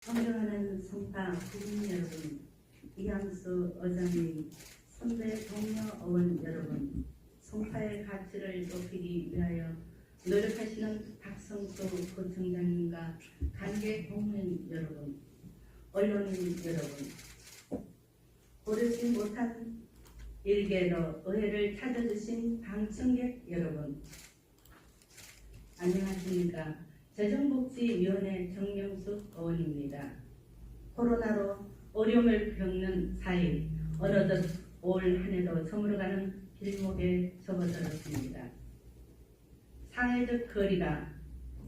존경하는 성파 국민 여러분, 이항수 의장님, 선배 동료 의원 여러분, 성파의 가치를 높이기 위하여 노력하시는 박성수 구청장님과 관계 공무원 여러분, 언론인 여러분, 고르지 못한 일개로 의회를 찾아주신 방청객 여러분, 안녕하십니까. 재정복지위원회 정명숙 의원입니다. 코로나로 어려움을 겪는 사이 어느덧 올 한해도 저물어가는 길목에 접어들었습니다. 사회적 거리가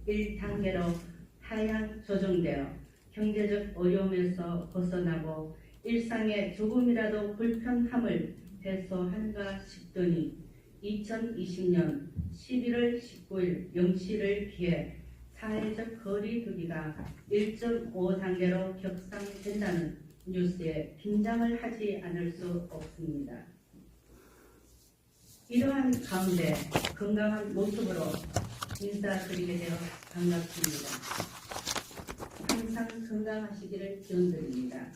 1단계로 하향 조정되어 경제적 어려움에서 벗어나고 일상에 조금이라도 불편함을 해소하는가 싶더니 2020년 11월 19일 0시를 기해 사회적 거리 두기가 1.5단계로 격상된다는 뉴스에 긴장을 하지 않을 수 없습니다. 이러한 가운데 건강한 모습으로 인사드리게 되어 반갑습니다. 항상 건강하시기를 기원드립니다.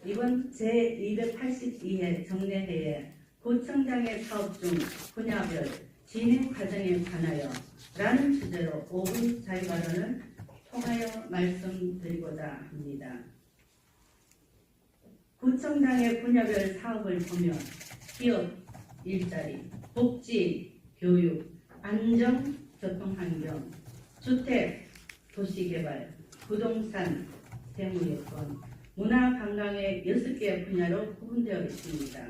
이번 제282회 정례회에 구청장의 사업 중 분야별 진행 과정에 관하여 라는 주제로 5분 자유발언을 통하여 말씀드리고자 합니다. 구청장의 분야별 사업을 보면 기업, 일자리, 복지, 교육, 안정, 교통환경, 주택, 도시개발, 부동산, 세무여건, 문화관광의 6개 분야로 구분되어 있습니다.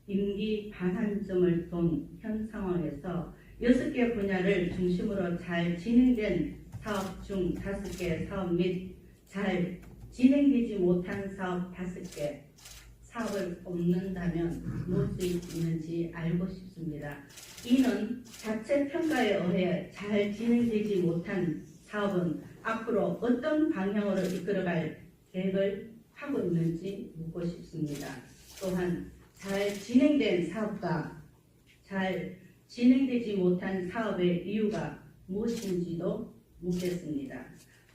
임기 반환점을 돈 현 상황에서 6개 분야를 중심으로 잘 진행된 사업 중 5개 사업 및 잘 진행되지 못한 사업 5개 사업을 꼽는다면 무엇이 있는지 알고 싶습니다. 이는 자체 평가에 의해 잘 진행되지 못한 사업은 앞으로 어떤 방향으로 이끌어갈 계획을 하고 있는지 묻고 싶습니다. 또한 잘 진행된 사업과 잘 진행되지 못한 사업의 이유가 무엇인지도 묻겠습니다.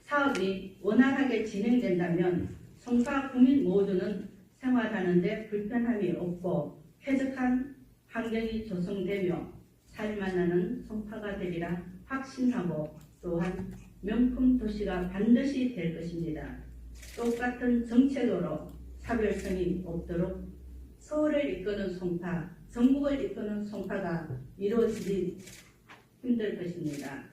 사업이 원활하게 진행된다면 성파 국민 모두는 생활하는 데 불편함이 없고 쾌적한 환경이 조성되며 살만하는 성파가 되리라 확신하고 또한 명품 도시가 반드시 될 것입니다. 똑같은 정책으로 차별성이 없도록 서울을 이끄는 성파, 전국을 이끄는 성파가 이루어지기 힘들 것입니다.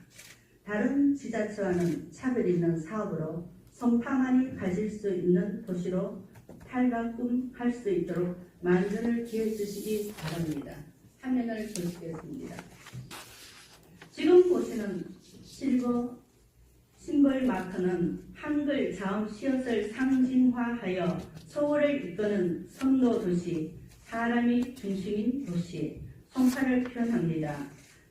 다른 지자체와는 차별 있는 사업으로 성파만이 가질 수 있는 도시로 탈바꿈할 수 있도록 만전을 기해 주시기 바랍니다. 화면을 보시겠습니다. 지금 보시는 실버 심벌 마크는 한글 자음 시옷을 상징화하여 서울을 이끄는 선도 도시, 사람이 중심인 도시, 성파를 표현합니다.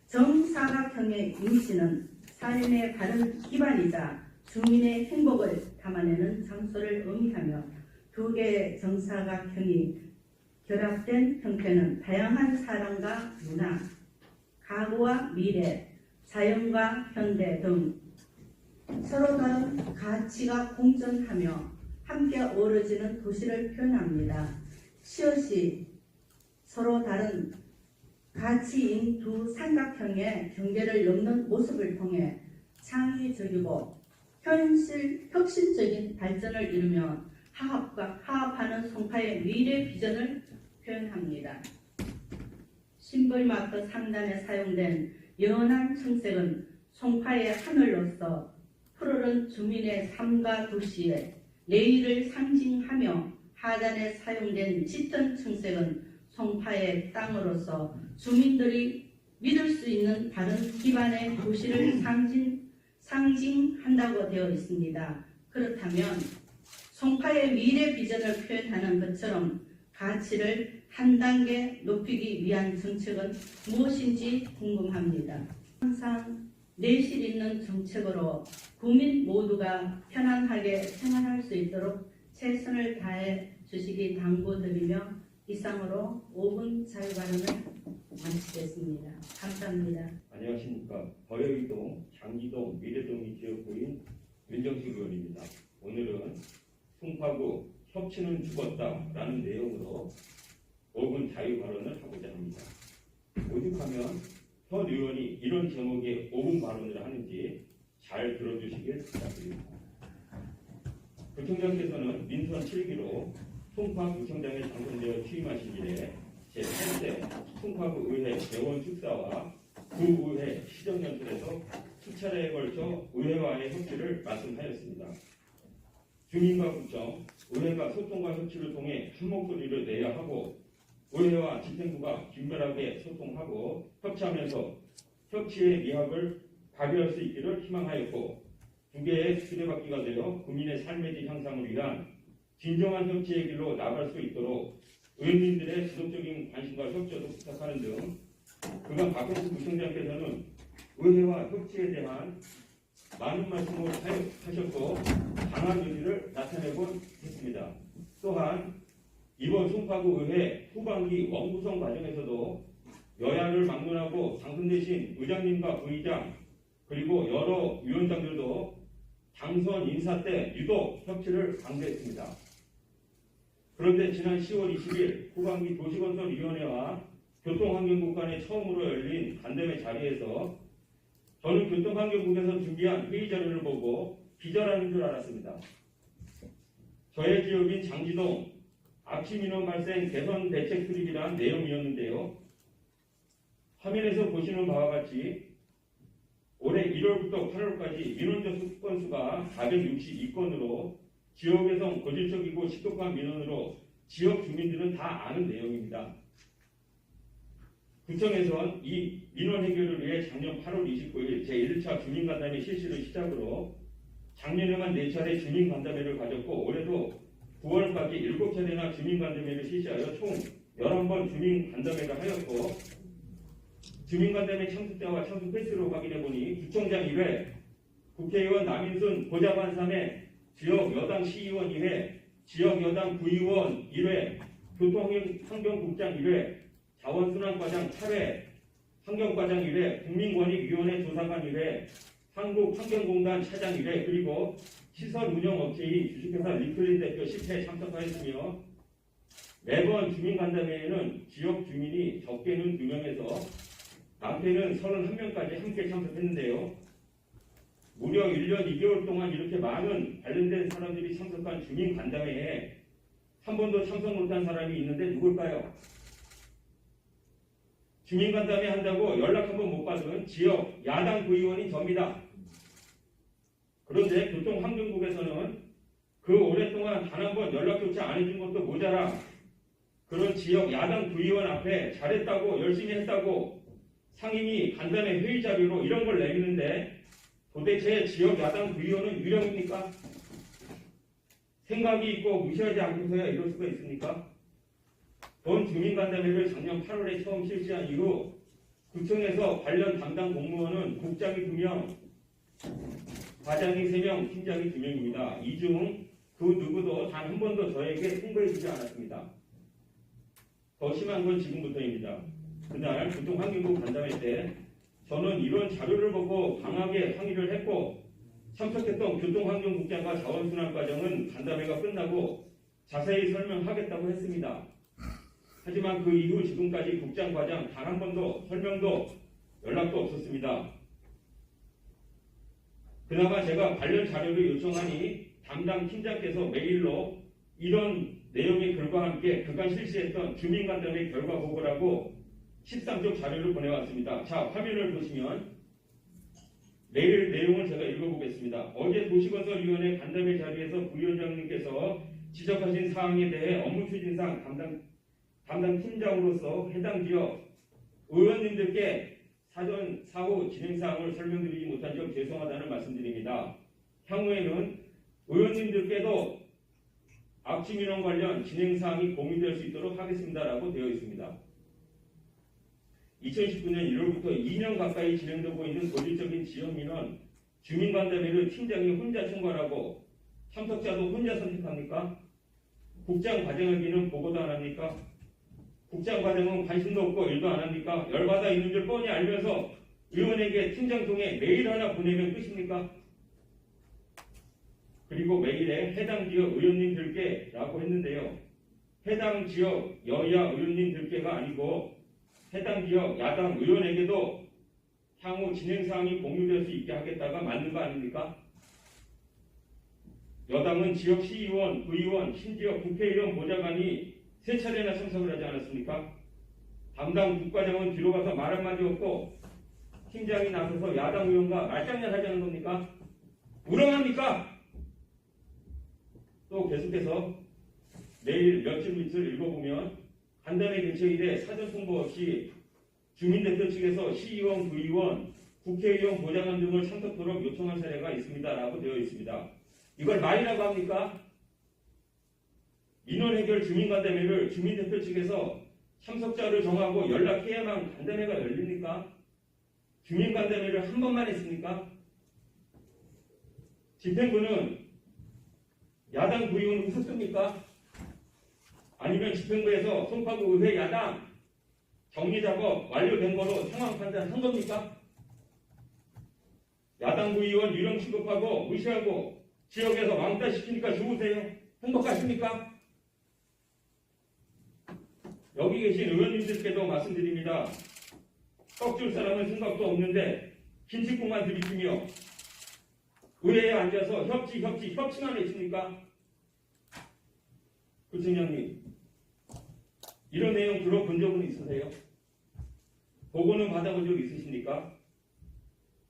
정사각형의 임시는 삶의 바른 기반이자 주민의 행복을 담아내는 장소를 의미하며 두 개의 정사각형이 결합된 형태는 다양한 사랑과 문화, 과거와 미래, 자연과 현대 등 서로 다른 가치가 공존하며 함께 어우러지는 도시를 표현합니다. 시옷이 서로 다른 가치인 두 삼각형의 경계를 넘는 모습을 통해 창의적이고 혁신적인 발전을 이루며 화합하는 성파의 미래 비전을 표현합니다. 심벌마크 상단에 사용된 연한 청색은 성파의 하늘로서 푸르른 주민의 삶과 도시의 내일을 상징하며 하단에 사용된 짙은 청색은 성파의 땅으로서 주민들이 믿을 수 있는 바른 기반의 도시를 상징한다고 되어 있습니다. 그렇다면 성파의 미래 비전을 표현하는 것처럼 가치를 한 단계 높이기 위한 정책은 무엇인지 궁금합니다. 항상 내실 있는 정책으로 국민 모두가 편안하게 생활할 수 있도록 최선을 다해 주시기 당부드리며 이상으로 5분 자유발언을 마치겠습니다. 감사합니다. 안녕하십니까. 버여이동, 장기동, 미래동이 지역구인 윤정식 의원입니다. 송파구 협치는 죽었다라는 내용으로 5분 자유 발언을 하고자 합니다. 오죽하면 현 의원이 이런 제목의 5분 발언을 하는지 잘 들어주시길 부탁드립니다. 구청장께서는 민선 7기로 송파구청장에 당선되어 취임하신 이래 제8대 송파구 의회 개원 축사와 구의회 시정연설에서 수차례에 걸쳐 의회와의 협치를 말씀하였습니다. 주민과 구청, 의회가 소통과 협치를 통해 한 목소리를 내야 하고 의회와 집행부가 긴밀하게 소통하고 협치하면서 협치의 미학을 발휘할 수 있기를 희망하였고 두 개의 수레바퀴가 되어 국민의 삶의 질 향상을 위한 진정한 협치의 길로 나갈 수 있도록 의원님들의 지속적인 관심과 협조도 부탁하는 등 그간 박홍수 구청장께서는 의회와 협치에 대한 많은 말씀을 하셨고 강한 의지를 나타내곤 했습니다. 또한 이번 송파구 의회 후반기 원구성 과정에서도 여야를 막론하고 당선되신 의장님과 부의장 그리고 여러 위원장들도 당선 인사 때 유독 협치를 강조했습니다. 그런데 지난 10월 20일 후반기 도시건설위원회와 교통환경국 간에 처음으로 열린 간담회 자리에서 저는 교통환경국에서 준비한 회의 자료를 보고 기절하는 줄 알았습니다. 저의 지역인 장지동 압취 민원 발생 개선 대책 수립이란 내용이었는데요. 화면에서 보시는 바와 같이 올해 1월부터 8월까지 민원 접수 건수가 462건으로 지역에선 고질적이고 시급한 민원으로 지역 주민들은 다 아는 내용입니다. 구청에선 이 민원 해결을 위해 작년 8월 29일 제1차 주민간담회 실시를 시작으로 작년에만 4차례 주민간담회를 가졌고 올해도 9월까지 7차례나 주민간담회를 실시하여 총 11번 주민간담회를 하였고 주민간담회 참석자와 참석 횟수로 확인해보니 구청장 1회, 국회의원 남인순 보좌관 3회, 지역 여당 시의원 2회, 지역 여당 구의원 1회, 교통환경국장 1회, 자원순환과장 8회, 환경과장 1회, 국민권익위원회 조사관 1회, 한국환경공단 차장 1회, 그리고 시설운영업체인 주식회사 리클린 대표 10회 참석하였으며 매번 주민간담회에는 지역 주민이 적게는 2명에서 많게는 31명까지 함께 참석했는데요. 무려 1년 2개월 동안 이렇게 많은 관련된 사람들이 참석한 주민간담회에 한 번도 참석 못한 사람이 있는데 누굴까요? 주민간담회 한다고 연락 한 번 못 받은 지역 야당 구의원인 접니다. 그런데 교통환경국에서는 그 오랫동안 단 한 번 연락조차 안 해준 것도 모자라 그런 지역 야당 구의원 앞에 잘했다고 열심히 했다고 상임위 간담회 회의 자료로 이런 걸 내미는데 도대체 지역 야당 구의원은 유령입니까? 생각이 있고 무시하지 않고서야 이럴 수가 있습니까? 본 주민간담회를 작년 8월에 처음 실시한 이후 구청에서 관련 담당 공무원은 국장이 2명, 과장이 3명, 팀장이 2명입니다. 이 중 그 누구도 단 한 번도 저에게 통보해주지 않았습니다. 더 심한 건 지금부터입니다. 그날 교통환경국 간담회 때 저는 이런 자료를 보고 강하게 항의를 했고 참석했던 교통환경국장과 자원순환과장은 간담회가 끝나고 자세히 설명하겠다고 했습니다. 하지만 그 이후 지금까지 국장, 과장 단 한 번도 설명도 연락도 없었습니다. 그나마 제가 관련 자료를 요청하니 담당 팀장께서 메일로 이런 내용의 글과 함께 그간 실시했던 주민간담회 결과 보고라고 13쪽 자료를 보내왔습니다. 자, 화면을 보시면 메일 내용을 제가 읽어보겠습니다. 어제 도시건설위원회 간담회 자리에서 부위원장님께서 지적하신 사항에 대해 업무 추진상 담당 팀장으로서 해당 지역 의원님들께 사전 사후 진행 사항을 설명드리지 못한 점 죄송하다는 말씀드립니다. 향후에는 의원님들께도 압취 민원 관련 진행 사항이 공유될 수 있도록 하겠습니다라고 되어 있습니다. 2019년 1월부터 2년 가까이 진행되고 있는 고질적인 지역 민원 주민간담회를 팀장이 혼자 총괄하고 참석자도 혼자 선택합니까? 국장 과장에게는 보고도 안 합니까? 국장 과장은 관심도 없고 일도 안 합니까? 열받아 있는 줄 뻔히 알면서 의원에게 팀장 통해 메일 하나 보내면 끝입니까? 그리고 메일에 해당 지역 의원님들께라고 했는데요. 해당 지역 여야 의원님들께가 아니고 해당 지역 야당 의원에게도 향후 진행사항이 공유될 수 있게 하겠다가 맞는 거 아닙니까? 여당은 지역 시의원, 의원, 심지어 국회의원 보좌관이 3차례나 참석을 하지 않았습니까? 담당 국과장은 뒤로 가서 말 한마디 없고 팀장이 나서서 야당 의원과 말장난 하자는 겁니까? 우렁합니까? 또 계속해서 내일 며칠 밑을 읽어보면 간담회 개최일에 사전 통보 없이 주민대표 측에서 시의원, 구의원, 국회의원 보좌관 등을 참석토록 요청한 사례가 있습니다라고 되어 있습니다. 이걸 말이라고 합니까? 민원 해결 주민간담회를 주민대표 측에서 참석자를 정하고 연락해야만 간담회가 열립니까? 주민간담회를 한 번만 했습니까? 집행부는 야당 구의원 웃었습니까? 아니면 집행부에서 송파구 의회 야당 정리작업 완료된 거로 상황 판단한 겁니까? 야당 구의원 유령 취급하고 무시하고 지역에서 왕따 시키니까 좋으세요? 행복하십니까? 여기 계신 의원님들께도 말씀드립니다. 꺾줄 사람은 생각도 없는데 김치국만 들이키며 의회에 앉아서 협치만 외칩니까? 구청장님, 이런 내용 들어본 적은 있으세요? 보고는 받아본 적 있으십니까?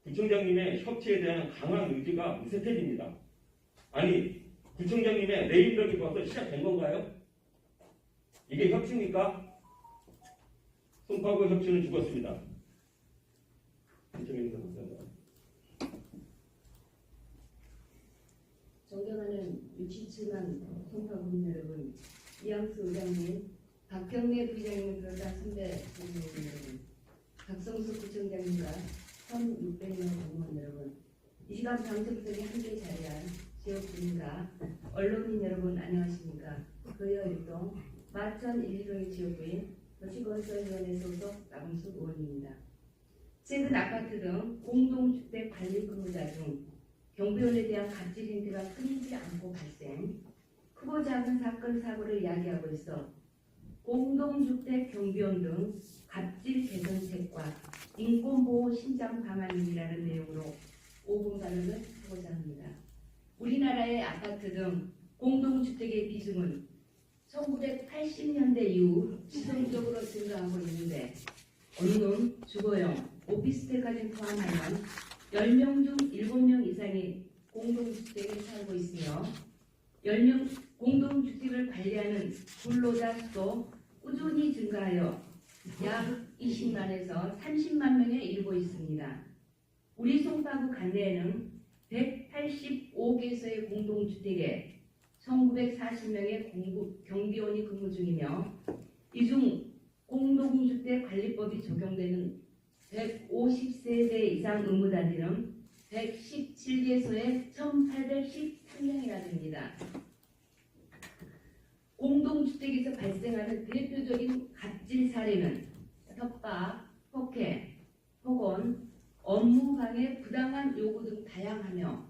구청장님의 협치에 대한 강한 의지가 무색해집니다. 아니, 구청장님의 레임덕이 벌써 시작된 건가요? 이게 협치입니까? 송파구 협치는 죽었습니다. 구청장님 감사합니다. 존경하는 67만 송파구민 여러분, 이양수 의장님, 박경래 부의장님을 비롯한 선배 국민 여러분, 박성수 구청장님과 1,600명 공무원 여러분, 이 시간 방송국에 함께 자리한 지역 주민과 언론인 여러분 안녕하십니까? 거여일동 마천 1호의 지역구인 도시건설위원회 소속 남은숙 의원입니다. 최근 아파트 등 공동주택 관리 근무자 중 경비원에 대한 갑질 행태가 끊이지 않고 발생, 크고 작은 사건 사고를 야기하고 있어 공동주택 경비원 등 갑질 개선책과 인권보호 신장 방안이라는 내용으로 5분 발언을 하고자 합니다. 우리나라의 아파트 등 공동주택의 비중은 1980년대 이후 지속적으로 증가하고 있는데 어느덧 주거용, 오피스텔까지 포함하면 10명 중 7명 이상이 공동주택에 살고 있으며 10명 공동주택을 관리하는 근로자 수도 꾸준히 증가하여 약 20만에서 30만 명에 이르고 있습니다. 우리 송파구 관내에는 185개소의 공동주택에 1940명의 경비원이 근무 중이며 이 중 공동주택관리법이 적용되는 150세대 이상 의무단지는 117개소에 1813명이나 됩니다. 공동주택에서 발생하는 대표적인 갑질 사례는 협박, 폭행, 폭언, 업무방해, 부당한 요구 등 다양하며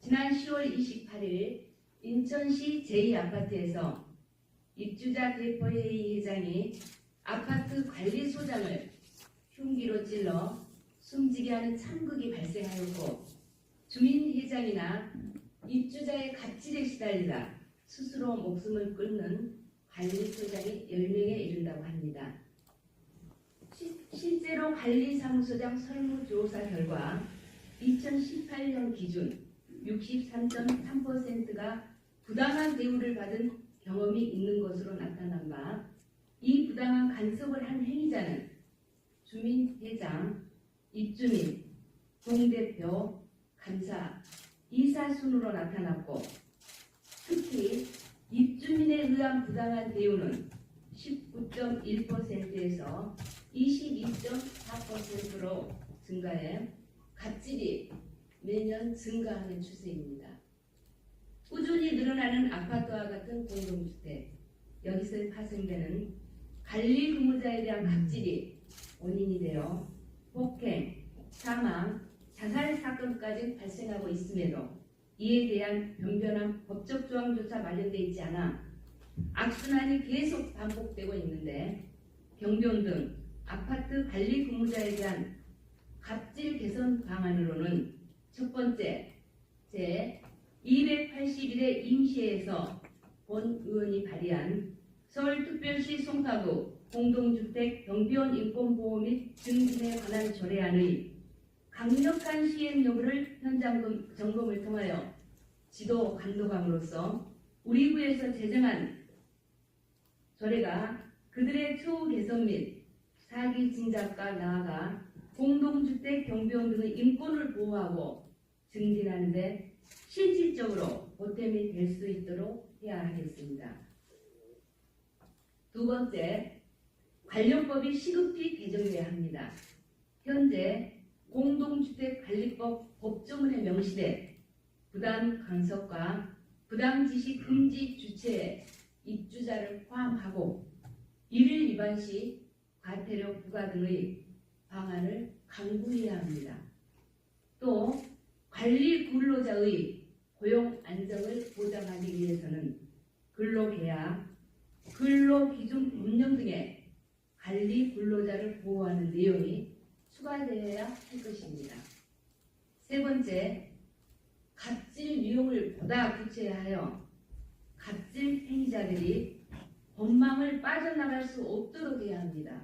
지난 10월 28일 인천시 제2아파트에서 입주자 대표회의 회장이 아파트 관리소장을 흉기로 찔러 숨지게 하는 참극이 발생하였고 주민회장이나 입주자의 갑질에 시달리다 스스로 목숨을 끊는 관리소장이 10명에 이른다고 합니다. 실제로 관리사무소장 설문조사 결과 2018년 기준 63.3%가 부당한 대우를 받은 경험이 있는 것으로 나타난 바, 이 부당한 간섭을 한 행위자는 주민회장, 입주민, 동대표, 간사, 이사 순으로 나타났고 특히 입주민에 의한 부당한 대우는 19.1%에서 22.4%로 증가해 갑질이 매년 증가하는 추세입니다. 꾸준히 늘어나는 아파트와 같은 공동주택, 여기서 파생되는 관리 근무자에 대한 갑질이 원인이 되어 폭행, 사망, 자살 사건까지 발생하고 있음에도 이에 대한 변변한 법적 조항조차 마련되어 있지 않아 악순환이 계속 반복되고 있는데 경비원 등 아파트 관리 근무자에 대한 갑질 개선 방안으로는 첫 번째, 제 281회 임시회에서 본 의원이 발의한 서울특별시 송파구 공동주택 경비원 인권보호 및 증진에 관한 조례안의 강력한 시행 여부를 현장 점검을 통하여 지도 감독함으로써 우리 구에서 제정한 조례가 그들의 추후 개선 및 사기 진작과 나아가 공동주택 경비원 등의 인권을 보호하고 증진하는 데 실질적으로 보탬이 될 수 있도록 해야 하겠습니다. 두 번째, 관련법이 시급히 개정돼야 합니다. 현재 공동주택관리법 법조문에 명시돼 부당 간섭과 부당 지시 금지 주체에 입주자를 포함하고 이를 위반 시 과태료 부과 등의 방안을 강구해야 합니다. 또 관리 근로자의 고용 안정을 보장하기 위해서는 근로계약, 근로기준 법령 등의 관리 근로자를 보호하는 내용이 추가되어야 할 것입니다. 세 번째, 갑질 유형을 보다 구체화하여 갑질 행위자들이 법망을 빠져나갈 수 없도록 해야 합니다.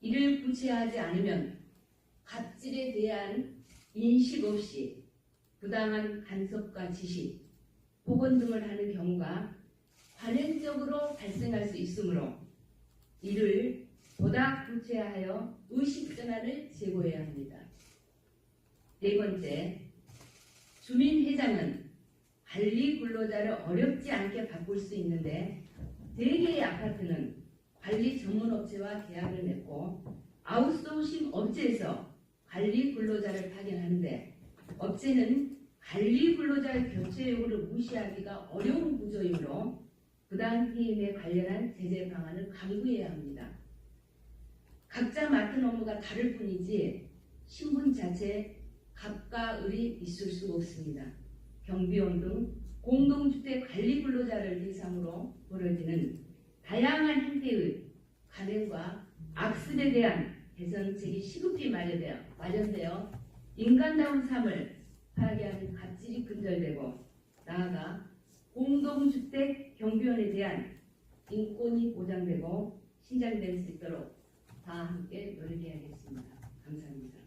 이를 구체화하지 않으면 갑질에 대한 인식 없이 부당한 간섭과 지시, 복원 등을 하는 경우가 관행적으로 발생할 수 있으므로 이를 보다 구체화하여 의식전환을 제고해야 합니다. 네 번째, 주민회장은 관리 근로자를 어렵지 않게 바꿀 수 있는데 대개의 아파트는 관리 전문업체와 계약을 맺고 아웃소싱 업체에서 관리 근로자를 파견하는데 업체는 관리 근로자의 교체 요구를 무시하기가 어려운 구조이므로 부당 해임에 관련한 제재 방안을 강구해야 합니다. 각자 맡은 업무가 다를 뿐이지 신분 자체에 갑과 을이 있을 수 없습니다. 경비원 등 공동주택 관리 근로자를 대상으로 벌어지는 다양한 형태의 간행과 악습에 대한 개선책이 시급히 마련되어 인간다운 삶을 파괴하는 갑질이 근절되고 나아가 공동주택 경비원에 대한 인권이 보장되고 신장될 수 있도록 다 함께 노력해야겠습니다. 감사합니다.